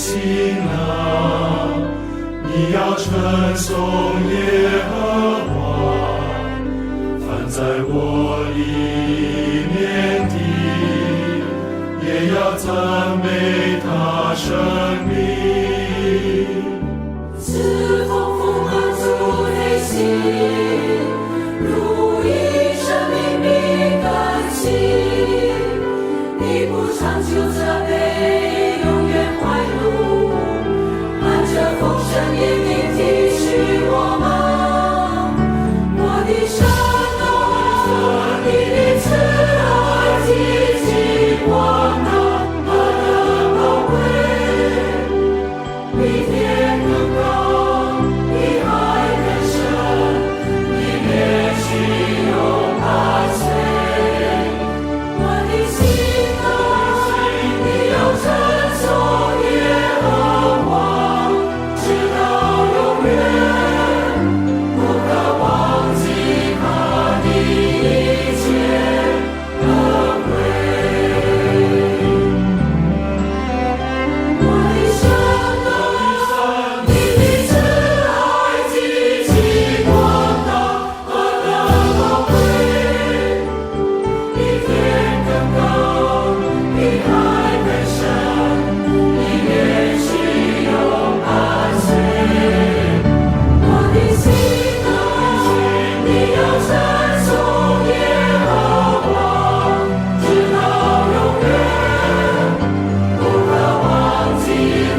心啊，你要称颂耶和华，凡在我里面的，也要赞美他生命。赐丰富满足内心，如意生命必更新。你不长久责备，永远怀怒，按着丰盛怜悯体恤我们。我的神啊，你的慈爱极其广大，何等宝贵！比天更高，比海更深，你连续永伴随。我的心啊，你要称颂耶和华，直到永远，不可忘记他的一切恩惠。我的神啊，你的慈爱极其广大，何等宝贵！比天更高，比海更深，你连续永伴随。我的心啊，你要称颂耶和华，直到永远，不可忘记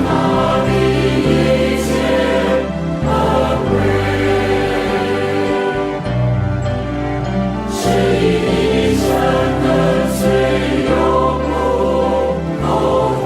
他的一切恩惠。是以一生跟随，永不后悔。